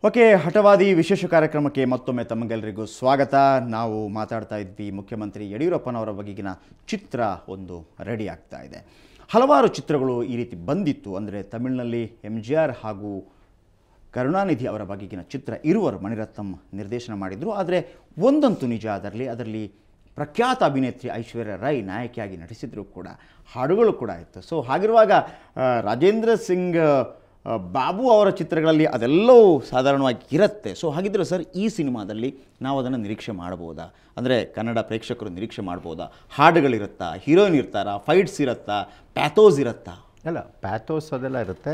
Okay, ಹಠವಾದಿ ವಿಶೇಷ ಕಾರ್ಯಕ್ರಮಕ್ಕೆ ಮತ್ತೊಮ್ಮೆ ತಮಗೆಲ್ಲರಿಗೂ ಸ್ವಾಗತ. ನಾವು ಮಾತಾಡ್ತಾ ಇದ್ವಿ ಮುಖ್ಯಮಂತ್ರಿ ಯಡಿಯೂರಪ್ಪನವರ ಬಗೆಗಿನ ಚಿತ್ರ ಒಂದು ರೆಡಿ ಆಗ್ತಾ ಇದೆ. ಹಲವಾರು ಚಿತ್ರಗಳು ಈ ರೀತಿ ಬಂದಿತ್ತು. ಅಂದರೆ ತಮಿಳಿನಲ್ಲಿ MGR ಹಾಗೂ ಕರುಣಾನಿಧಿ ಅವರ ಬಗೆಗಿನ ಚಿತ್ರ ಇರುವರು ಮಣಿರತ್ನಂ ನಿರ್ದೇಶನ ಮಾಡಿದರು. ಆದರೆ ಒಂದಂತೂ ನಿಜ, ಅದರಲ್ಲಿ ಪ್ರಖ್ಯಾತ ಅಭಿನೇತ್ರಿ ಐಶ್ವರ್ಯ ರೈ ನಾಯಕಿಯಾಗಿ ನಟಿಸಿದ್ರು ಕೂಡ, ಹಾಡುಗಳು ಕೂಡ ಇತ್ತು. ಸೊ ಹಾಗಿರುವಾಗ ರಾಜೇಂದ್ರ ಸಿಂಗ್ ಬಾಬು ಅವರ ಚಿತ್ರಗಳಲ್ಲಿ ಅದೆಲ್ಲವೂ ಸಾಧಾರಣವಾಗಿ ಇರುತ್ತೆ. ಸೊ ಹಾಗಿದ್ದರೆ ಸರ್, ಈ ಸಿನಿಮಾದಲ್ಲಿ ನಾವು ಅದನ್ನು ನಿರೀಕ್ಷೆ ಮಾಡ್ಬೋದಾ? ಅಂದರೆ ಕನ್ನಡ ಪ್ರೇಕ್ಷಕರು ನಿರೀಕ್ಷೆ ಮಾಡ್ಬೋದಾ? ಹಾಡುಗಳಿರುತ್ತಾ, ಹೀರೋಯಿನ್ ಇರ್ತಾರಾ, ಫೈಟ್ಸ್ ಇರುತ್ತಾ, ಪ್ಯಾಥೋಸ್ ಇರುತ್ತಾ? ಅಲ್ಲ, ಪ್ಯಾಥೋಸ್ ಅದೆಲ್ಲ ಇರುತ್ತೆ.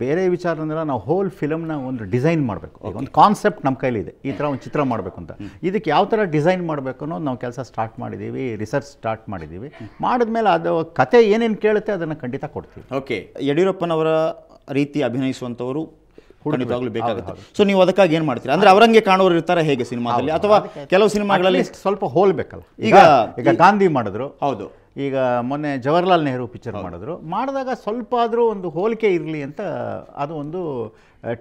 ಬೇರೆ ವಿಚಾರನೆಲ್ಲ ನಾವು ಹೋಲ್ ಫಿಲಮ್ನ ಒಂದು ಡಿಸೈನ್ ಮಾಡಬೇಕು. ಒಂದು ಕಾನ್ಸೆಪ್ಟ್ ನಮ್ಮ ಕೈಲಿದೆ, ಈ ಥರ ಒಂದು ಚಿತ್ರ ಮಾಡಬೇಕು ಅಂತ. ಇದಕ್ಕೆ ಯಾವ ಥರ ಡಿಸೈನ್ ಮಾಡಬೇಕು ಅನ್ನೋದು ನಾವು ಕೆಲಸ ಸ್ಟಾರ್ಟ್ ಮಾಡಿದ್ದೀವಿ, ರಿಸರ್ಚ್ ಸ್ಟಾರ್ಟ್ ಮಾಡಿದ್ದೀವಿ. ಮಾಡಿದ್ಮೇಲೆ ಅದು ಕತೆ ಏನೇನು ಕೇಳುತ್ತೆ ಅದನ್ನು ಖಂಡಿತ ಕೊಡ್ತೀವಿ. ಓಕೆ, ಯಡಿಯೂರಪ್ಪನವರ ರೀತಿ ಅಭಿನಯಿಸುವಂಥವರು ಖಂಡಿತವಾಗ್ಲೂ ಬೇಕಾಗುತ್ತೆ. ಸೊ ನೀವು ಅದಕ್ಕಾಗಿ ಏನು ಮಾಡ್ತೀರಾ? ಅಂದರೆ ಅವರಂಗೆ ಕಾಣೋರು ಇರ್ತಾರೆ ಹೇಗೆ ಸಿನಿಮಾದಲ್ಲಿ, ಅಥವಾ ಕೆಲವು ಸಿನಿಮಾಗಳಲ್ಲಿ ಸ್ವಲ್ಪ ಹೋಲ್ಬೇಕಲ್ಲ? ಈಗ ಗಾಂಧಿ ಮಾಡಿದ್ರು, ಹೌದು. ಈಗ ಮೊನ್ನೆ ಜವಾಹರ್ಲಾಲ್ ನೆಹರು ಪಿಕ್ಚರ್ ಮಾಡಿದಾಗ ಸ್ವಲ್ಪ ಆದರೂ ಒಂದು ಹೋಲಿಕೆ ಇರಲಿ ಅಂತ, ಅದು ಒಂದು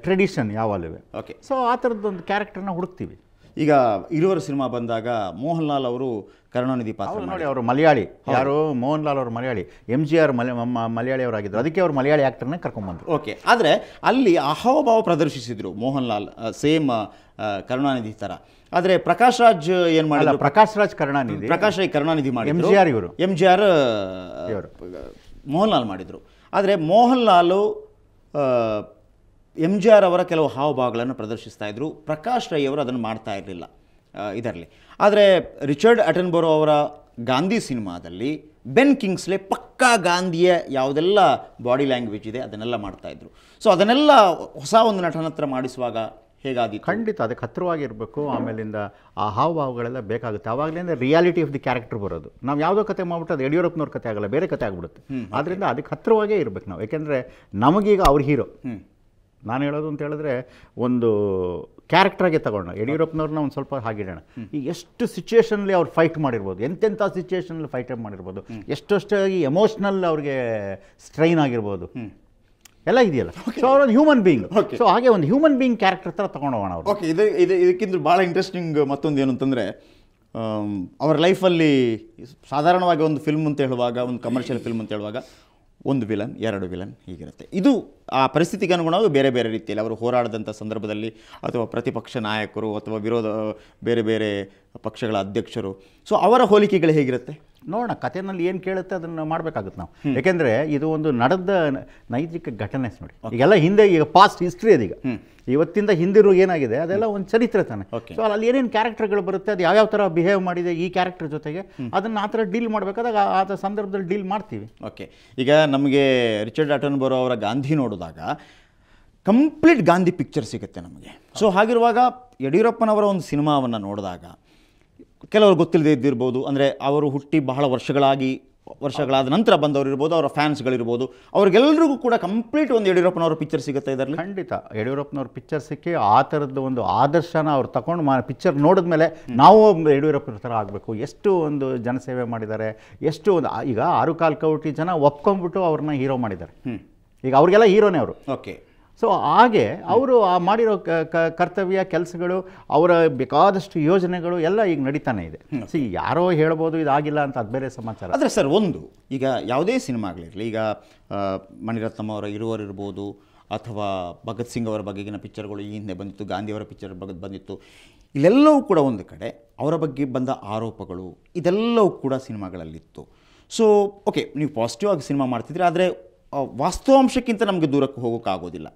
ಟ್ರೆಡಿಷನ್ ಯಾವಾಗಲೂ. ಓಕೆ, ಸೊ ಆ ಥರದ್ದೊಂದು ಕ್ಯಾರೆಕ್ಟರ್ನ ಹುಡುಕ್ತೀವಿ. ಈಗ ಇರುವರ ಸಿನಿಮಾ ಬಂದಾಗ ಮೋಹನ್ ಲಾಲ್ ಅವರು ಕರುಣಾನಿಧಿ ಪಾತ್ರ ನೋಡಿ, ಅವರು ಮಲಯಾಳಿ. ಯಾರು? ಮೋಹನ್ ಲಾಲ್ ಅವರು ಮಲಯಾಳಿ, MGR ಮಲಯಾಳಿ ಅವರಾಗಿದ್ದರು. ಅದಕ್ಕೆ ಅವರು ಮಲಯಾಳಿ ಆ್ಯಕ್ಟರ್ನೇ ಕರ್ಕೊಂಡ್ಬಂದರು. ಓಕೆ, ಆದರೆ ಅಲ್ಲಿ ಅಹಾವಭಾವ ಪ್ರದರ್ಶಿಸಿದರು ಮೋಹನ್ ಲಾಲ್, ಸೇಮ್ ಕರುಣಾನಿಧಿ ಥರ. ಆದರೆ ಪ್ರಕಾಶ್ ರಾಜ್ ಏನು ಮಾಡಿದ್ರು? ಪ್ರಕಾಶ್ ರಾಜ್ ಕರುಣಾನಿಧಿ ಮಾಡಿ, MGR ಇವರು MGR ಮೋಹನ್ ಲಾಲ್ ಮಾಡಿದರು. ಆದರೆ ಮೋಹನ್ ಲಾಲು MGR ಅವರ ಕೆಲವು ಹಾವಭಾವಗಳನ್ನು ಪ್ರದರ್ಶಿಸ್ತಾ ಇದ್ದರು. ಪ್ರಕಾಶ್ ರೈ ಅವರು ಅದನ್ನು ಮಾಡ್ತಾ ಇರಲಿಲ್ಲ ಇದರಲ್ಲಿ. ಆದರೆ ರಿಚರ್ಡ್ ಅಟನ್ಬರೋ ಅವರ ಗಾಂಧಿ ಸಿನಿಮಾದಲ್ಲಿ ಬೆನ್ ಕಿಂಗ್ಸ್ಲೆ ಪಕ್ಕಾ ಗಾಂಧಿಯ ಯಾವುದೆಲ್ಲ ಬಾಡಿ ಲ್ಯಾಂಗ್ವೇಜ್ ಇದೆ ಅದನ್ನೆಲ್ಲ ಮಾಡ್ತಾಯಿದ್ರು. ಸೊ ಅದನ್ನೆಲ್ಲ ಹೊಸ ಒಂದು ನಟನ ಹತ್ರ ಮಾಡಿಸುವಾಗ ಹೇಗಾದಿತ್ತು? ಖಂಡಿತ ಅದಕ್ಕೆ ಹತ್ತಿರವಾಗಿರಬೇಕು. ಆಮೇಲಿಂದ ಆ ಹಾವಭಾವಗಳೆಲ್ಲ ಬೇಕಾಗುತ್ತೆ. ಆವಾಗಲಿಂದ ರಿಯಾಲಿಟಿ ಆಫ್ ದಿ ಕ್ಯಾರೆಕ್ಟರ್ ಬರೋದು. ನಾವು ಯಾವುದೋ ಕತೆ ಮಾಡ್ಬಿಟ್ಟು ಅದು ಯಡಿಯೂರಪ್ಪನವ್ರ ಕತೆ ಆಗಲ್ಲ, ಬೇರೆ ಕತೆ ಆಗ್ಬಿಡುತ್ತೆ. ಆದ್ದರಿಂದ ಅದಕ್ಕೆ ಹತ್ತಿರವಾಗೇ ಇರಬೇಕು ನಾವು. ಯಾಕೆಂದರೆ ನಮಗೀಗ ಅವ್ರ ಹೀರೋ. ನಾನು ಹೇಳೋದು ಅಂತ ಹೇಳಿದ್ರೆ, ಒಂದು ಕ್ಯಾರೆಕ್ಟರ್ಗೆ ತಗೊಂಡ ಯಡಿಯೂರಪ್ಪನವ್ರನ್ನ ಒಂದು ಸ್ವಲ್ಪ ಹಾಗಿಡೋಣ. ಈಗ ಎಷ್ಟು ಸಿಚುವೇಷನಲ್ಲಿ ಅವ್ರು ಫೈಟ್ ಮಾಡಿರ್ಬೋದು, ಎಂತೆಂಥ ಸಿಚುವೇಷನಲ್ಲಿ ಫೈಟ್ ಮಾಡಿರ್ಬೋದು, ಎಷ್ಟೊಷ್ಟಾಗಿ ಎಮೋಷ್ನಲ್ ಅವ್ರಿಗೆ ಸ್ಟ್ರೈನ್ ಆಗಿರ್ಬೋದು, ಎಲ್ಲ ಇದೆಯಲ್ಲ. ಸೊ ಅವರೊಂದು ಹ್ಯೂಮನ್ ಬೀಯಿಂಗ್. ಸೊ ಹಾಗೆ ಒಂದು ಹ್ಯೂಮನ್ ಬೀಯಿಂಗ್ ಕ್ಯಾರೆಕ್ಟರ್ ಥರ ತೊಗೊಂಡೋಗೋಣ ಅವರು. ಓಕೆ, ಇದಕ್ಕಿಂತ ಭಾಳ ಇಂಟ್ರೆಸ್ಟಿಂಗ್ ಮತ್ತೊಂದು ಏನು ಅಂತಂದರೆ, ಅವರ ಲೈಫಲ್ಲಿ ಸಾಧಾರಣವಾಗಿ ಒಂದು ಫಿಲ್ಮ್ ಅಂತ ಹೇಳುವಾಗ, ಒಂದು ಕಮರ್ಷಿಯಲ್ ಫಿಲ್ಮ್ ಅಂತ ಹೇಳುವಾಗ ಒಂದು ವಿಲನ್, ಎರಡು ವಿಲನ್ ಹೀಗಿರುತ್ತೆ. ಇದು ಆ ಪರಿಸ್ಥಿತಿಗೆ ಅನುಗುಣವಾಗಿ ಬೇರೆ ಬೇರೆ ರೀತಿಯಲ್ಲಿ ಅವರು ಹೋರಾಡಿದಂಥ ಸಂದರ್ಭದಲ್ಲಿ, ಅಥವಾ ಪ್ರತಿಪಕ್ಷ ನಾಯಕರು, ಅಥವಾ ಬೇರೆ ಬೇರೆ ಪಕ್ಷಗಳ ಅಧ್ಯಕ್ಷರು, ಸೊ ಅವರ ಹೋಲಿಕೆಗಳು ಹೇಗಿರುತ್ತೆ ನೋಡೋಣ. ಕಥೆನಲ್ಲಿ ಏನು ಕೇಳುತ್ತೆ ಅದನ್ನು ಮಾಡಬೇಕಾಗುತ್ತೆ ನಾವು. ಯಾಕೆಂದರೆ ಇದು ಒಂದು ನಡೆದ ನೈತಿಕ ಘಟನೆ ನೋಡಿ. ಈಗೆಲ್ಲ ಹಿಂದೆ, ಈಗ ಪಾಸ್ಟ್ ಹಿಸ್ಟ್ರಿ ಅದೀಗ, ಇವತ್ತಿಂದ ಹಿಂದಿರು ಏನಾಗಿದೆ ಅದೆಲ್ಲ ಒಂದು ಚರಿತ್ರೆ ತಾನೆ. ಸೊ ಅಲ್ಲಿ ಏನೇನು ಕ್ಯಾರೆಕ್ಟರ್ಗಳು ಬರುತ್ತೆ, ಅದು ಯಾವ್ಯಾವ ಥರ ಬಿಹೇವ್ ಮಾಡಿದೆ ಈ ಕ್ಯಾರೆಕ್ಟರ್ ಜೊತೆಗೆ, ಅದನ್ನು ಆ ಥರ ಡೀಲ್ ಮಾಡಬೇಕಾದಾಗ ಆ ಸಂದರ್ಭದಲ್ಲಿ ಡೀಲ್ ಮಾಡ್ತೀವಿ. ಓಕೆ, ಈಗ ನಮಗೆ ರಿಚರ್ಡ್ ಅಟನ್ಬರೋ ಅವರ ಗಾಂಧಿ ನೋಡಿದಾಗ ಕಂಪ್ಲೀಟ್ ಗಾಂಧಿ ಪಿಕ್ಚರ್ ಸಿಗುತ್ತೆ ನಮಗೆ. ಸೊ ಹಾಗಿರುವಾಗ ಯಡಿಯೂರಪ್ಪನವರ ಒಂದು ಸಿನಿಮಾವನ್ನು ನೋಡಿದಾಗ ಕೆಲವರು ಗೊತ್ತಿಲ್ಲದೆ ಇದ್ದಿರ್ಬೋದು, ಅಂದರೆ ಅವರು ಹುಟ್ಟಿ ಬಹಳ ವರ್ಷಗಳಾದ ನಂತರ ಬಂದವರು ಇರ್ಬೋದು, ಅವರ ಫ್ಯಾನ್ಸ್ಗಳಿರ್ಬೋದು, ಅವ್ರಿಗೆಲ್ಲರಿಗೂ ಕೂಡ ಕಂಪ್ಲೀಟ್ ಒಂದು ಯಡಿಯೂರಪ್ಪನವರ ಪಿಕ್ಚರ್ ಸಿಗುತ್ತೆ ಇದರಲ್ಲಿ. ಖಂಡಿತ ಯಡಿಯೂರಪ್ಪನವ್ರ ಪಿಕ್ಚರ್ ಸಿಕ್ಕಿ ಆ ಥರದ್ದು ಒಂದು ಆದರ್ಶನ ಅವ್ರು ತಗೊಂಡು ಪಿಕ್ಚರ್ ನೋಡಿದ್ಮೇಲೆ ನಾವು ಯಡಿಯೂರಪ್ಪನ ಥರ ಆಗಬೇಕು. ಎಷ್ಟು ಒಂದು ಜನಸೇವೆ ಮಾಡಿದ್ದಾರೆ, ಎಷ್ಟು ಒಂದು ಈಗ 6.25 ಕೋಟಿ ಜನ ಒಪ್ಕೊಂಡ್ಬಿಟ್ಟು ಅವ್ರನ್ನ ಹೀರೋ ಮಾಡಿದ್ದಾರೆ. ಈಗ ಅವ್ರಿಗೆಲ್ಲ ಹೀರೋನೇ ಅವರು. ಓಕೆ, ಸೊ ಹಾಗೆ ಅವರು ಆ ಮಾಡಿರೋ ಕರ್ತವ್ಯ ಕೆಲಸಗಳು, ಅವರ ಬೇಕಾದಷ್ಟು ಯೋಜನೆಗಳು ಎಲ್ಲ ಈಗ ನಡೀತಾನೆ ಇದೆ. ಸಿ ಯಾರೋ ಹೇಳ್ಬೋದು ಇದಾಗಿಲ್ಲ ಅಂತ, ಅದು ಬೇರೆ ಸಮಾಚಾರ. ಆದರೆ ಸರ್, ಒಂದು ಈಗ ಯಾವುದೇ ಸಿನಿಮಾಗಳಿರಲಿ, ಈಗ ಮಣಿರತ್ನಂ ಅವರ ಇರುವರಿರ್ಬೋದು, ಅಥವಾ ಭಗತ್ ಸಿಂಗ್ ಅವರ ಬಗೆಗಿನ ಪಿಕ್ಚರ್ಗಳು ಈ ಹಿಂದೆ ಬಂದಿತ್ತು, ಗಾಂಧಿಯವರ ಪಿಕ್ಚರ್ ಬಗ್ಗೆ ಬಂದಿತ್ತು, ಇಲ್ಲೆಲ್ಲವೂ ಕೂಡ ಒಂದು ಕಡೆ ಅವರ ಬಗ್ಗೆ ಬಂದ ಆರೋಪಗಳು ಇದೆಲ್ಲವೂ ಕೂಡ ಸಿನಿಮಾಗಳಲ್ಲಿತ್ತು. ಸೊ ಓಕೆ, ನೀವು ಪಾಸಿಟಿವ್ ಆಗಿ ಸಿನಿಮಾ ಮಾಡ್ತಿದ್ರಿ, ಆದರೆ ವಾಸ್ತವಾಂಶಕ್ಕಿಂತ ನಮಗೆ ದೂರಕ್ಕೆ ಹೋಗೋಕ್ಕಾಗೋದಿಲ್ಲ.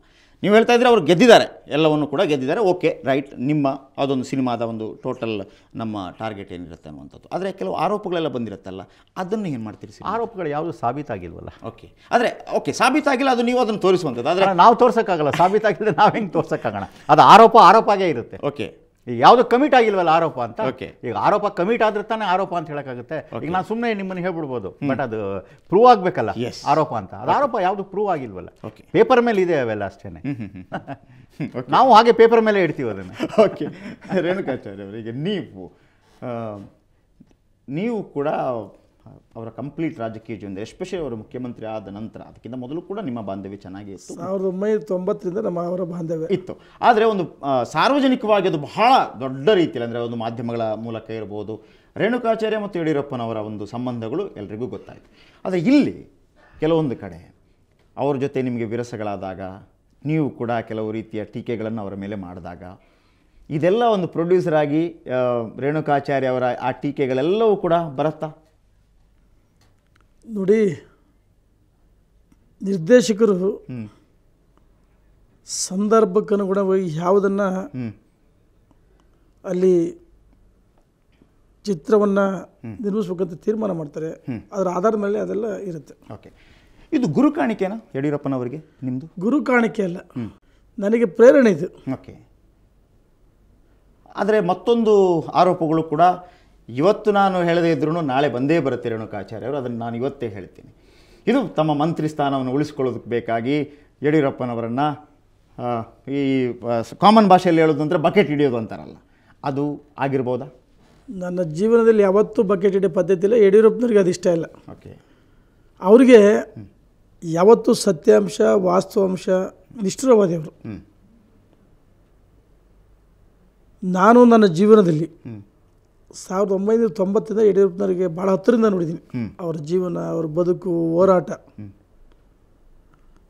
ನೀವು ಹೇಳ್ತಾ ಇದ್ರೆ ಅವರು ಗೆದ್ದಿದ್ದಾರೆ, ಎಲ್ಲವನ್ನು ಕೂಡ ಗೆದ್ದಿದ್ದಾರೆ. ಓಕೆ, ರೈಟ್, ನಿಮ್ಮ ಅದೊಂದು ಸಿನಿಮಾದ ಒಂದು ಟೋಟಲ್ ನಮ್ಮ ಟಾರ್ಗೆಟ್ ಏನಿರುತ್ತೆ ಅನ್ನುವಂಥದ್ದು. ಆದರೆ ಕೆಲವು ಆರೋಪಗಳೆಲ್ಲ ಬಂದಿರುತ್ತಲ್ಲ, ಅದನ್ನು ಏನು ಮಾಡ್ತೀರಿ? ಆರೋಪಗಳು ಯಾವುದು ಸಾಬೀತಾಗಿಲ್ವಲ್ಲ. ಓಕೆ, ಆದರೆ ಸಾಬೀತಾಗಿಲ್ಲ, ಅದು ನೀವು ಅದನ್ನು ತೋರಿಸುವಂಥದ್ದು. ಆದರೆ ನಾವು ತೋರ್ಸೋಕ್ಕಾಗಲ್ಲ. ಸಾಬೀತಾಗಿಲ್ಲ, ನಾವು ಹೆಂಗೆ ತೋರ್ಸೋಕ್ಕಾಗೋಣ? ಅದು ಆರೋಪಾಗೇ ಇರುತ್ತೆ. ಓಕೆ, ಈಗ ಯಾವುದು ಕಮಿಟ್ ಆಗಿಲ್ವಲ್ಲ ಆರೋಪ ಅಂತ. ಓಕೆ, ಈಗ ಆರೋಪ ಕಮಿಟ್ ಆದ್ರೆ ತಾನೇ ಆರೋಪ ಅಂತ ಹೇಳಕ್ಕಾಗುತ್ತೆ. ಈಗ ನಾನು ಸುಮ್ಮನೆ ನಿಮ್ಮನ್ನು ಹೇಳ್ಬಿಡ್ಬೋದು, ಬಟ್ ಅದು ಪ್ರೂವ್ ಆಗಬೇಕಲ್ಲ ಆರೋಪ ಅಂತ. ಅದು ಆರೋಪ ಯಾವುದು ಪ್ರೂವ್ ಆಗಿಲ್ವಲ್ಲ. ಪೇಪರ್ ಮೇಲೆ ಇದೆ ಅವೆಲ್ಲ ಅಷ್ಟೇನೆ. ನಾವು ಹಾಗೆ ಪೇಪರ್ ಮೇಲೆ ಇಡ್ತೀವಿ ಅದನ್ನು. ಓಕೆ, ರೇಣುಕಾಚಾರ್ಯ ಅವರಿಗೆ ನೀವು ಕೂಡ ಅವರ ಕಂಪ್ಲೀಟ್ ರಾಜಕೀಯ ಜೀವನ, ಎಸ್ಪೆಷಲಿ ಅವರು ಮುಖ್ಯಮಂತ್ರಿ ಆದ ನಂತರ, ಅದಕ್ಕಿಂತ ಮೊದಲು ಕೂಡ ನಿಮ್ಮ ಬಾಂಧವ್ಯ ಚೆನ್ನಾಗಿ ಇತ್ತು? 1990ರಿಂದ ನಮ್ಮ ಅವರ ಬಾಂಧವ್ಯ ಇತ್ತು. ಆದರೆ ಒಂದು ಸಾರ್ವಜನಿಕವಾಗಿ ಅದು ಬಹಳ ದೊಡ್ಡ ರೀತಿಯಲ್ಲಿ, ಅಂದರೆ ಒಂದು ಮಾಧ್ಯಮಗಳ ಮೂಲಕ ಇರ್ಬೋದು, ರೇಣುಕಾಚಾರ್ಯ ಮತ್ತು ಯಡಿಯೂರಪ್ಪನವರ ಒಂದು ಸಂಬಂಧಗಳು ಎಲ್ರಿಗೂ ಗೊತ್ತಾಯಿತು. ಆದರೆ ಇಲ್ಲಿ ಕೆಲವೊಂದು ಕಡೆ ಅವ್ರ ಜೊತೆ ನಿಮಗೆ ವಿರಸಗಳಾದಾಗ, ನೀವು ಕೂಡ ಕೆಲವು ರೀತಿಯ ಟೀಕೆಗಳನ್ನು ಅವರ ಮೇಲೆ ಮಾಡಿದಾಗ, ಇದೆಲ್ಲ ಒಂದು ಪ್ರೊಡ್ಯೂಸರ್ ಆಗಿ ರೇಣುಕಾಚಾರ್ಯ ಅವರ ಆ ಟೀಕೆಗಳೆಲ್ಲವೂ ಕೂಡ ಬರುತ್ತಾ? ನೋಡಿ, ನಿರ್ದೇಶಕರು ಸಂದರ್ಭಕ್ಕನುಗುಣವಾಗಿ ಯಾವುದನ್ನು ಅಲ್ಲಿ ಚಿತ್ರವನ್ನು ನಿರ್ಮಿಸ್ಬೇಕಂತ ತೀರ್ಮಾನ ಮಾಡ್ತಾರೆ, ಅದರ ಆಧಾರದ ಮೇಲೆ ಅದೆಲ್ಲ ಇರುತ್ತೆ. ಓಕೆ, ಇದು ಗುರು ಕಾಣಿಕೆನಾ ಯಡಿಯೂರಪ್ಪನವರಿಗೆ ನಿಮ್ಮದು? ಗುರು ಕಾಣಿಕೆ ಅಲ್ಲ, ನನಗೆ ಪ್ರೇರಣೆ ಇದು. ಓಕೆ. ಆದರೆ ಮತ್ತೊಂದು ಆರೋಪಗಳು ಕೂಡ ಇವತ್ತು ನಾನು ಹೇಳದೇ ಇದ್ರೂ ನಾಳೆ ಬಂದೇ ಬರುತ್ತೆ ರೇಣುಕಾಚಾರ್ಯ ಅವರು, ಅದನ್ನು ನಾನು ಇವತ್ತೇ ಹೇಳ್ತೀನಿ. ಇದು ತಮ್ಮ ಮಂತ್ರಿ ಸ್ಥಾನವನ್ನು ಉಳಿಸ್ಕೊಳ್ಳೋದಕ್ಕೆ ಬೇಕಾಗಿ ಯಡಿಯೂರಪ್ಪನವರನ್ನು ಈ ಕಾಮನ್ ಭಾಷೆಯಲ್ಲಿ ಹೇಳೋದು ಅಂದರೆ ಬಕೆಟ್ ಹಿಡಿಯೋದು ಅಂತಾರಲ್ಲ, ಅದು ಆಗಿರ್ಬೋದಾ? ನನ್ನ ಜೀವನದಲ್ಲಿ ಯಾವತ್ತೂ ಬಕೆಟ್ ಹಿಡಿಯೋ ಪದ್ಧತಿ ಇಲ್ಲ. ಯಡಿಯೂರಪ್ಪನವ್ರಿಗೆ ಅದು ಇಷ್ಟ ಇಲ್ಲ. ಓಕೆ. ಅವರಿಗೆ ಯಾವತ್ತೂ ಸತ್ಯಾಂಶ, ವಾಸ್ತವಾಂಶ ನಿಷ್ಠುರವಾದಿಯವರು. ನಾನು ನನ್ನ ಜೀವನದಲ್ಲಿ 1990ರಿಂದ ಯಡಿಯೂರಪ್ಪನವರಿಗೆ ಭಾಳ ಹತ್ತಿರದಿಂದ ನೋಡಿದ್ದೀನಿ. ಅವರ ಜೀವನ, ಅವರ ಬದುಕು, ಹೋರಾಟ.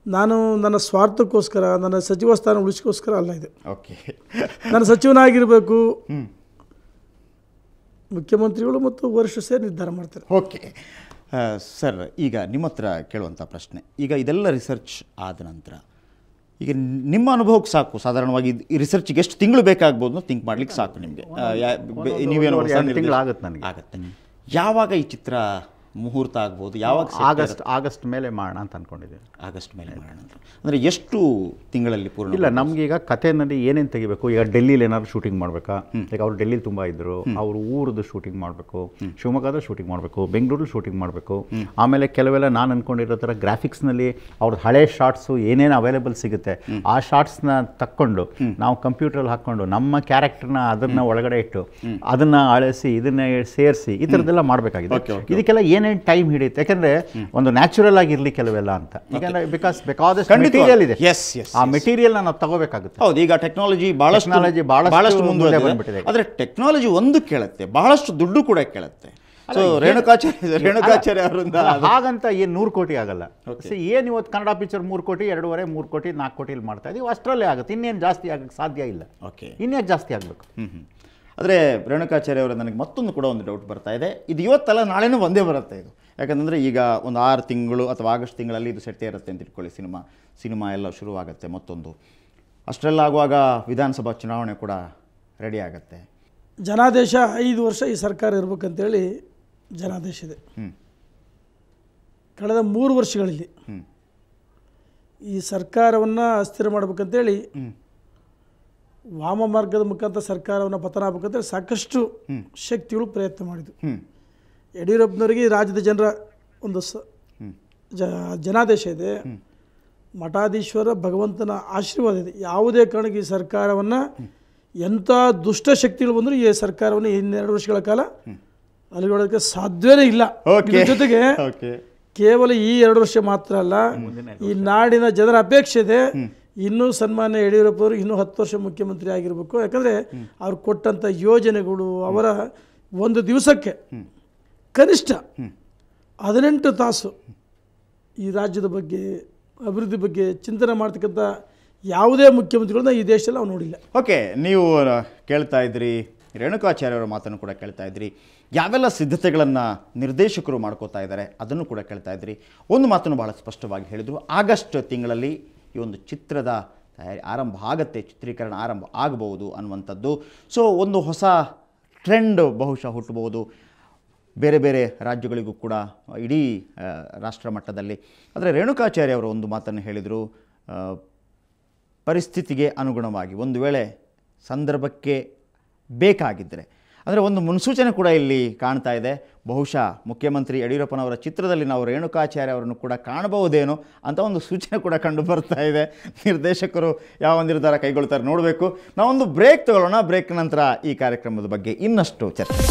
ನಾನು ನನ್ನ ಸ್ವಾರ್ಥಕ್ಕೋಸ್ಕರ, ನನ್ನ ಸಚಿವ ಸ್ಥಾನ ಉಳಿಸ್ಕೋಸ್ಕರ ಅಲ್ಲ ಇದು. ಓಕೆ. ನಾನು ಸಚಿವನಾಗಿರಬೇಕು, ಮುಖ್ಯಮಂತ್ರಿಗಳು ಮತ್ತು ವರಿಷ್ಠರು ಸೇರಿ ನಿರ್ಧಾರ ಮಾಡ್ತಾರೆ. ಓಕೆ ಸರ್, ಈಗ ನಿಮ್ಮ ಹತ್ರ ಕೇಳುವಂಥ ಪ್ರಶ್ನೆ, ಈಗ ಇದೆಲ್ಲ ರಿಸರ್ಚ್ ಆದ ನಂತರ ಈಗ ನಿಮ್ಮ ಅನುಭವಕ್ಕೆ ಸಾಕು, ಸಾಧಾರಣವಾಗಿ ಈ ರಿಸರ್ಚಿಗೆ ಎಷ್ಟು ತಿಂಗಳು ಬೇಕಾಗ್ಬೋದು ಥಿಂಕ್ ಮಾಡ್ಲಿಕ್ಕೆ ಸಾಕು ನಿಮಗೆ? ನೀವೇನೋ ತಿಂಗಳಾಗುತ್ತೆ ನನಗೆ. ಆಗುತ್ತೆ. ಯಾವಾಗ ಈ ಚಿತ್ರ ಮುಹೂರ್ತ ಆಗ್ಬೋದು? ಯಾವಾಗ? ಆಗಸ್ಟ್ ಮೇಲೆ ಮಾಡೋಣ ಅಂತ ಅಂದ್ಕೊಂಡಿದ್ದೀವಿ. ಆಗಸ್ಟ್ ಮೇಲೆ ಮಾಡೋಣ ಅಂತ ಅಂದರೆ ಎಷ್ಟು ತಿಂಗಳಲ್ಲಿ ಪೂರ್ಣ? ಇಲ್ಲ, ನಮಗೀಗ ಕಥೆನಲ್ಲಿ ಏನೇನು ತೆಗಿಬೇಕು, ಈಗ ಡೆಲ್ಲಿಲಿ ಏನಾದ್ರು ಶೂಟಿಂಗ್ ಮಾಡಬೇಕಾ, ಈಗ ಅವ್ರು ಡೆಲ್ಲಿಲಿ ತುಂಬ ಇದ್ದರು, ಅವ್ರ ಊರದ್ದು ಶೂಟಿಂಗ್ ಮಾಡಬೇಕು, ಶಿವಮೊಗ್ಗದ ಶೂಟಿಂಗ್ ಮಾಡಬೇಕು, ಬೆಂಗಳೂರಲ್ಲಿ ಶೂಟಿಂಗ್ ಮಾಡಬೇಕು. ಆಮೇಲೆ ಕೆಲವೆಲ್ಲ ನಾನು ಅಂದ್ಕೊಂಡಿರೋ ಥರ ಗ್ರಾಫಿಕ್ಸ್ನಲ್ಲಿ ಅವ್ರದ್ದು ಹಳೆ ಶಾರ್ಟ್ಸು ಏನೇನು ಅವೈಲೇಬಲ್ ಸಿಗುತ್ತೆ ಆ ಶಾರ್ಟ್ಸ್ನ ತಕ್ಕೊಂಡು ನಾವು ಕಂಪ್ಯೂಟ್ರಲ್ಲಿ ಹಾಕ್ಕೊಂಡು ನಮ್ಮ ಕ್ಯಾರೆಕ್ಟರ್ನ ಅದನ್ನು ಒಳಗಡೆ ಇಟ್ಟು ಅದನ್ನು ಅಳಿಸಿ ಇದನ್ನ ಸೇರಿಸಿ ಈ ಥರದ್ದೆಲ್ಲ ಮಾಡಬೇಕಾಗಿದೆ. ಇದಕ್ಕೆಲ್ಲ ಏನೇನು ಟೈಮ್ ಹಿಡಿಯುತ್ತೆ, ಯಾಕಂದರೆ ಒಂದು ನ್ಯಾಚುರಲ್ ಆಗಿರಲಿ ಕೆಲವೆಲ್ಲ ಅಂತ. ಯಾಕಂದರೆ ಬೇಕಾದಷ್ಟು ಮೆಟೀರಿಯಲ್ ಇದೆ, ಆ ಮೆಟೀರಿಯಲ್ನ ನಾವು ತಗೋಬೇಕಾಗುತ್ತೆ. ಹೌದು, ಈಗ ಟೆಕ್ನಾಲಜಿ ಬಹಳಷ್ಟು ಮುಂದೆ ಬಂದ್ಬಿಟ್ಟಿದೆ. ಆದರೆ ಟೆಕ್ನಾಲಜಿ ಒಂದು ಕೇಳುತ್ತೆ, ಬಹಳಷ್ಟು ದುಡ್ಡು ಕೂಡ ಕೇಳುತ್ತೆ. ಸೊ ರೇಣುಕಾಚಾರ್ಯ ಅವರಿಂದ ಹಾಗಂತ ಏನು 100 ಕೋಟಿ ಆಗಲ್ಲ. ಏನು ಇವತ್ತು ಕನ್ನಡ ಪಿಕ್ಚರ್ 3 ಕೋಟಿ 2.5 3 ಕೋಟಿ 4 ಕೋಟಿಲಿ ಮಾಡ್ತಾ ಇದೀವಿ, ಅಷ್ಟರಲ್ಲೇ ಆಗುತ್ತೆ. ಇನ್ನೇನು ಜಾಸ್ತಿ ಆಗಕ್ಕೆ ಸಾಧ್ಯ ಇಲ್ಲ. ಓಕೆ, ಇನ್ನೇನು ಜಾಸ್ತಿ ಆಗಬೇಕು. ಆದರೆ ರೇಣುಕಾಚಾರ್ಯ ಅವರ ನನಗೆ ಮತ್ತೊಂದು ಕೂಡ ಒಂದು ಡೌಟ್ ಬರ್ತಾ ಇದೆ. ಇದು ಇವತ್ತಲ್ಲ ನಾಳೆನೂ ಒಂದೇ ಬರುತ್ತೆ ಇದು. ಯಾಕಂದರೆ ಈಗ ಒಂದು 6 ತಿಂಗಳು ಅಥವಾ ಆಗಸ್ಟ್ ತಿಂಗಳಲ್ಲಿ ಇದು ಸೆಟ್ಟೇ ಇರುತ್ತೆ ಅಂತ ಇಟ್ಕೊಳ್ಳಿ. ಸಿನಿಮಾ ಎಲ್ಲ ಶುರುವಾಗುತ್ತೆ. ಮತ್ತೊಂದು ಅಷ್ಟೆಲ್ಲ ಆಗುವಾಗ ವಿಧಾನಸಭಾ ಚುನಾವಣೆ ಕೂಡ ರೆಡಿ ಆಗುತ್ತೆ. ಜನಾದೇಶ 5 ವರ್ಷ ಈ ಸರ್ಕಾರ ಇರಬೇಕಂತೇಳಿ ಜನಾದೇಶ ಇದೆ. ಕಳೆದ 3 ವರ್ಷಗಳಲ್ಲಿ ಈ ಸರ್ಕಾರವನ್ನು ಅಸ್ಥಿರ ಮಾಡಬೇಕಂತೇಳಿ ವಾಮ ಮಾರ್ಗದ ಮುಖಾಂತರ ಸರ್ಕಾರವನ್ನು ಪತನ ಆಗಬೇಕಂತೇಳಿ ಸಾಕಷ್ಟು ಶಕ್ತಿಗಳು ಪ್ರಯತ್ನ ಮಾಡಿದ್ವು. ಯಡಿಯೂರಪ್ಪನವರಿಗೆ ರಾಜ್ಯದ ಜನರ ಒಂದು ಜನಾದೇಶ ಇದೆ, ಮಠಾಧೀಶ್ವರ ಭಗವಂತನ ಆಶೀರ್ವಾದ ಇದೆ. ಯಾವುದೇ ಕಾರಣಕ್ಕೆ ಈ ಸರ್ಕಾರವನ್ನು ಎಂಥ ದುಷ್ಟ ಶಕ್ತಿಗಳು ಬಂದರೂ ಈ ಸರ್ಕಾರವನ್ನು 2 ವರ್ಷಗಳ ಕಾಲ ಅಲ್ಲಿಗೊಳ್ಳೋದಕ್ಕೆ ಸಾಧ್ಯವೇ ಇಲ್ಲ. ಜೊತೆಗೆ ಕೇವಲ ಈ 2 ವರ್ಷ ಮಾತ್ರ ಅಲ್ಲ, ಈ ನಾಡಿನ ಜನರ ಅಪೇಕ್ಷೆ ಇದೆ ಇನ್ನೂ ಸನ್ಮಾನ್ಯ ಯಡಿಯೂರಪ್ಪವರು ಇನ್ನೂ 10 ವರ್ಷ ಮುಖ್ಯಮಂತ್ರಿ ಆಗಿರಬೇಕು. ಯಾಕಂದರೆ ಅವ್ರು ಕೊಟ್ಟಂಥ ಯೋಜನೆಗಳು, ಅವರ ಒಂದು ದಿವಸಕ್ಕೆ ಕನಿಷ್ಠ 18 ತಾಸು ಈ ರಾಜ್ಯದ ಬಗ್ಗೆ, ಅಭಿವೃದ್ಧಿ ಬಗ್ಗೆ ಚಿಂತನೆ ಮಾಡ್ತಕ್ಕಂಥ ಯಾವುದೇ ಮುಖ್ಯಮಂತ್ರಿಗಳನ್ನ ಈ ದೇಶದಲ್ಲಿ ನಾವು ನೋಡಿಲ್ಲ. ಓಕೆ, ನೀವು ಕೇಳ್ತಾ ಇದ್ರಿ, ರೇಣುಕಾಚಾರ್ಯ ಅವರ ಮಾತನ್ನು ಕೂಡ ಕೇಳ್ತಾ ಇದ್ರಿ, ಯಾವೆಲ್ಲ ಸಿದ್ಧತೆಗಳನ್ನು ನಿರ್ದೇಶಕರು ಮಾಡ್ಕೋತಾ ಇದ್ದಾರೆ ಅದನ್ನು ಕೂಡ ಕೇಳ್ತಾ ಇದ್ರಿ. ಒಂದು ಮಾತನ್ನು ಭಾಳ ಸ್ಪಷ್ಟವಾಗಿ ಹೇಳಿದರು, ಆಗಸ್ಟ್ ತಿಂಗಳಲ್ಲಿ ಈ ಒಂದು ಚಿತ್ರದ ತಯಾರಿ ಆರಂಭ ಆಗುತ್ತೆ, ಚಿತ್ರೀಕರಣ ಆರಂಭ ಆಗಬಹುದು ಅನ್ನುವಂಥದ್ದು. ಸೊ ಒಂದು ಹೊಸ ಟ್ರೆಂಡ್ ಬಹುಶಃ ಹುಟ್ಟಬಹುದು ಬೇರೆ ಬೇರೆ ರಾಜ್ಯಗಳಿಗೂ ಕೂಡ, ಇಡೀ ರಾಷ್ಟ್ರ ಮಟ್ಟದಲ್ಲಿ. ಆದರೆ ರೇಣುಕಾಚಾರ್ಯ ಅವರು ಒಂದು ಮಾತನ್ನು ಹೇಳಿದರು, ಪರಿಸ್ಥಿತಿಗೆ ಅನುಗುಣವಾಗಿ ಒಂದು ವೇಳೆ ಸಂದರ್ಭಕ್ಕೆ ಬೇಕಾಗಿದ್ದರೆ, ಅಂದರೆ ಒಂದು ಮುನ್ಸೂಚನೆ ಕೂಡ ಇಲ್ಲಿ ಕಾಣ್ತಾ ಇದೆ, ಬಹುಶಃ ಮುಖ್ಯಮಂತ್ರಿ ಯಡಿಯೂರಪ್ಪನವರ ಚಿತ್ರದಲ್ಲಿ ನಾವು ರೇಣುಕಾಚಾರ್ಯ ಅವರನ್ನು ಕೂಡ ಕಾಣಬಹುದೇನೋ ಅಂತ ಒಂದು ಸೂಚನೆ ಕೂಡ ಕಂಡು ಬರ್ತಾ ಇದೆ. ನಿರ್ದೇಶಕರು ಯಾವ ನಿರ್ಧಾರ ಕೈಗೊಳ್ತಾರೆ ನೋಡಬೇಕು. ನಾವೊಂದು ಬ್ರೇಕ್ ತಗೊಳ್ಳೋಣ. ಬ್ರೇಕ್ ನಂತರ ಈ ಕಾರ್ಯಕ್ರಮದ ಬಗ್ಗೆ ಇನ್ನಷ್ಟು ಚರ್ಚೆ.